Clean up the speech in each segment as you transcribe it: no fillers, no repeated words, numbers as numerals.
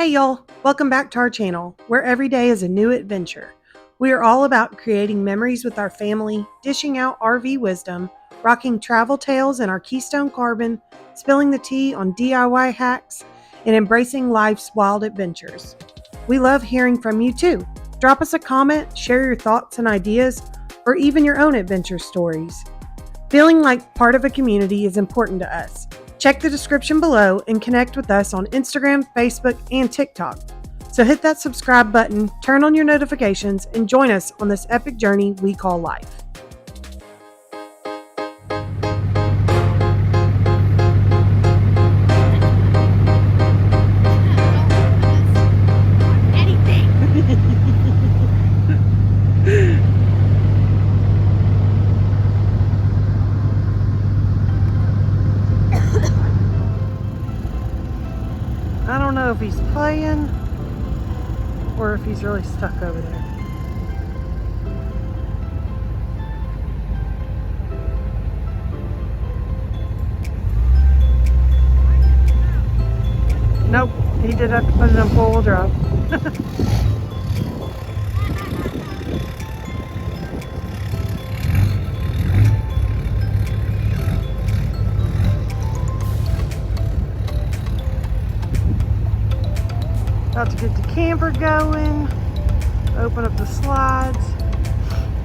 Hey y'all, welcome back to our channel, where every day is a new adventure. We are all about creating memories with our family, dishing out RV wisdom, rocking travel tales in our Keystone Carbon, spilling the tea on DIY hacks, and embracing life's wild adventures. We love hearing from you too. Drop us a comment, share your thoughts and ideas, or even your own adventure stories. Feeling like part of a community is important to us. Check the description below and connect with us on Instagram, Facebook, and TikTok. So hit that subscribe button, turn on your notifications, and join us on this epic journey we call life. I don't know if he's playing or if he's really stuck over there. Nope, he did have to put it in four-wheel drive. About to get the camper going, open up the slides.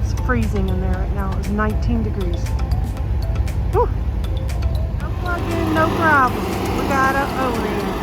It's freezing in there right now. It's 19 degrees. Whew. No plug in, no problem. We got up over there.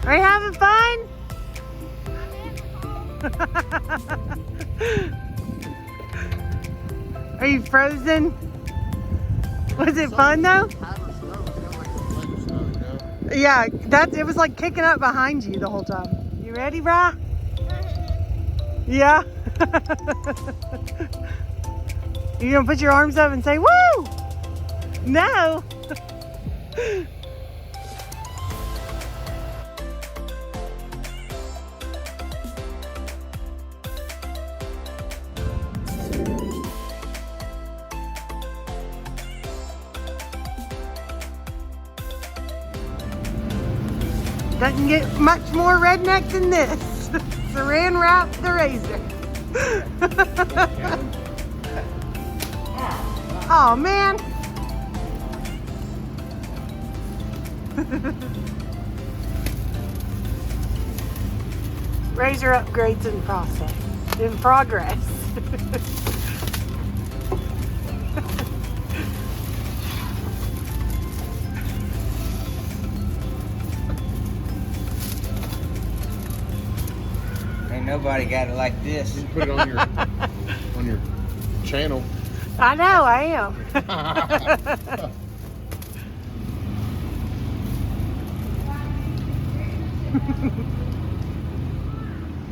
Are you having fun? Are you frozen? Was it fun though? Yeah, it was like kicking up behind you the whole time. You ready, brah? Yeah? You gonna put your arms up and say, woo! No! Doesn't get much more redneck than this. Saran wrap the razor. Oh man. Razor upgrades in progress. Nobody got it like this. You can put it on your channel. I know, I am.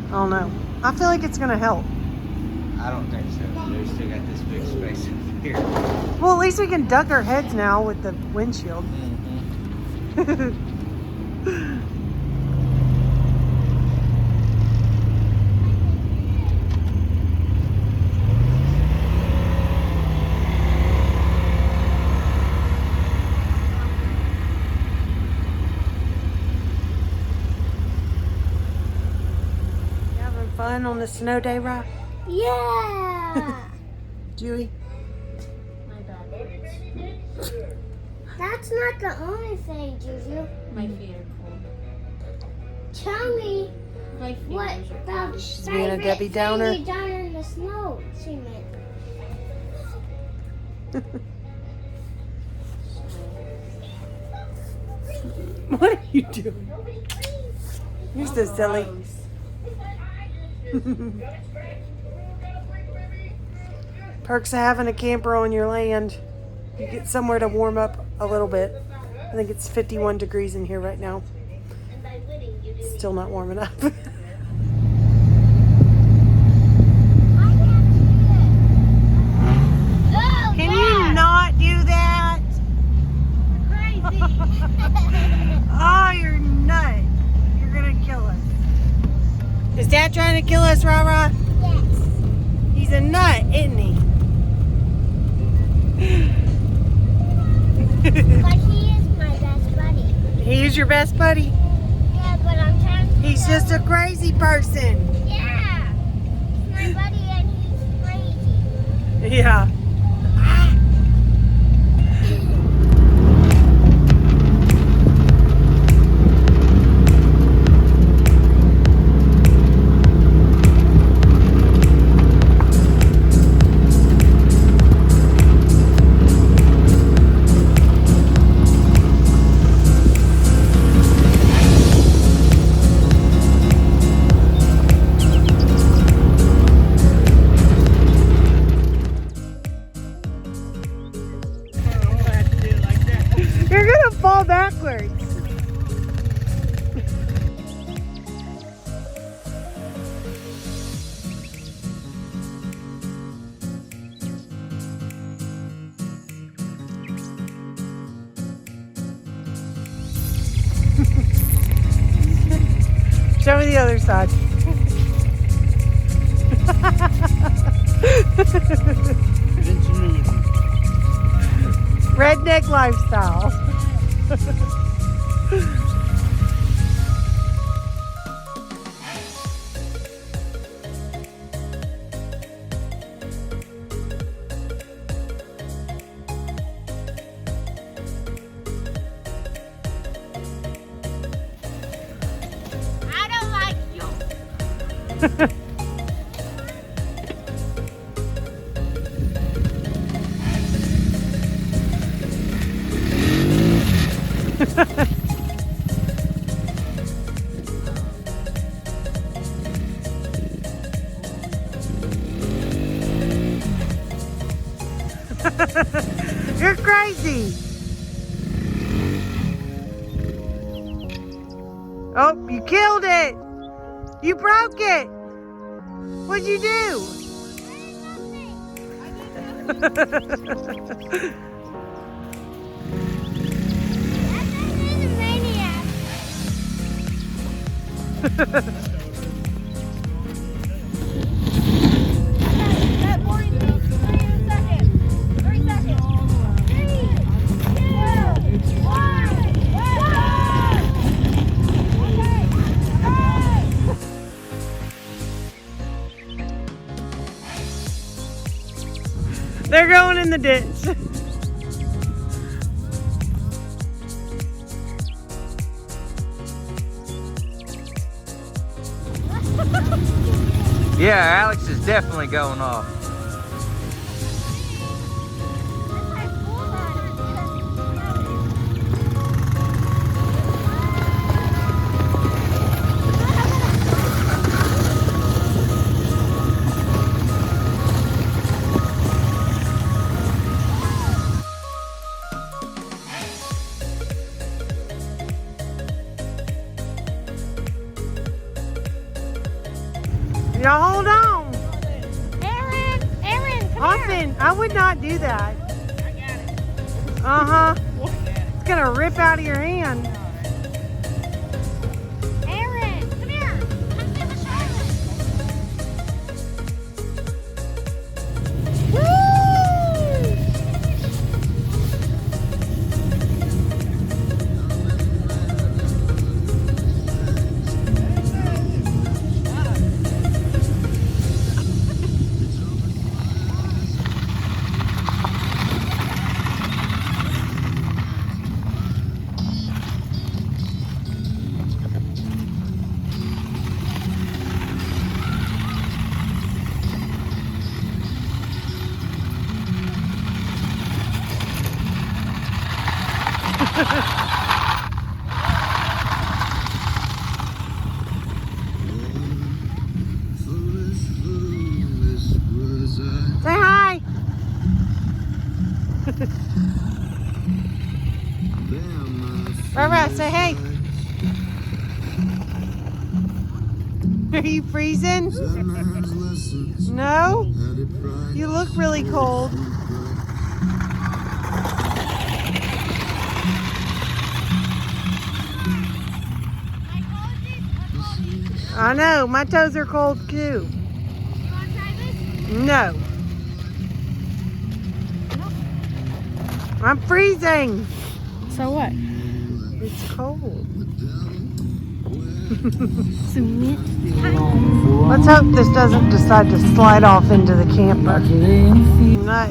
I don't know. I feel like it's gonna help. I don't think so. They still got this big space over here. Well, at least we can duck our heads now with the windshield. Fun on the snow day, right? Yeah. Dewey? My bad. That's not the only thing, Juju. My feet are cold. Tell me My feet what are the cold. She's being a Debbie Downer. thing you done in the snow, she meant. What are you doing? You're so silly. Perks of having a camper on your land. You get somewhere to warm up a little bit. I think it's 51 degrees in here right now. Still not warm enough. Can you not do that? Crazy. Oh, you're nuts. You're gonna kill us. Is Dad trying to kill us, Rara? Yes. He's a nut, isn't he? But he is my best buddy. He's your best buddy. Yeah, but I'm trying to He's just a crazy person. Yeah. He's my buddy and he's crazy. Yeah. You're gonna fall backwards. Show me the other side. Redneck lifestyle. I don't like you. You're crazy. Oh, you killed it. You broke it. What'd you do? He's a maniac. That 40 seconds. 30 seconds. 3, 2, 1, go! They're going in the ditch. Yeah, Alex is definitely going off. Y'all hold on. Aaron, come Austin, I would not do that. Uh-huh. It's gonna rip out of your hand. Aaron, come here. Come to the shoulder. Woo! Rara, say hey. Are you freezing? No? You look really cold. I know, my toes are cold too. You want to try this? No. I'm freezing. So what? It's cold. Sweet. Let's hope this doesn't decide to slide off into the camper. Not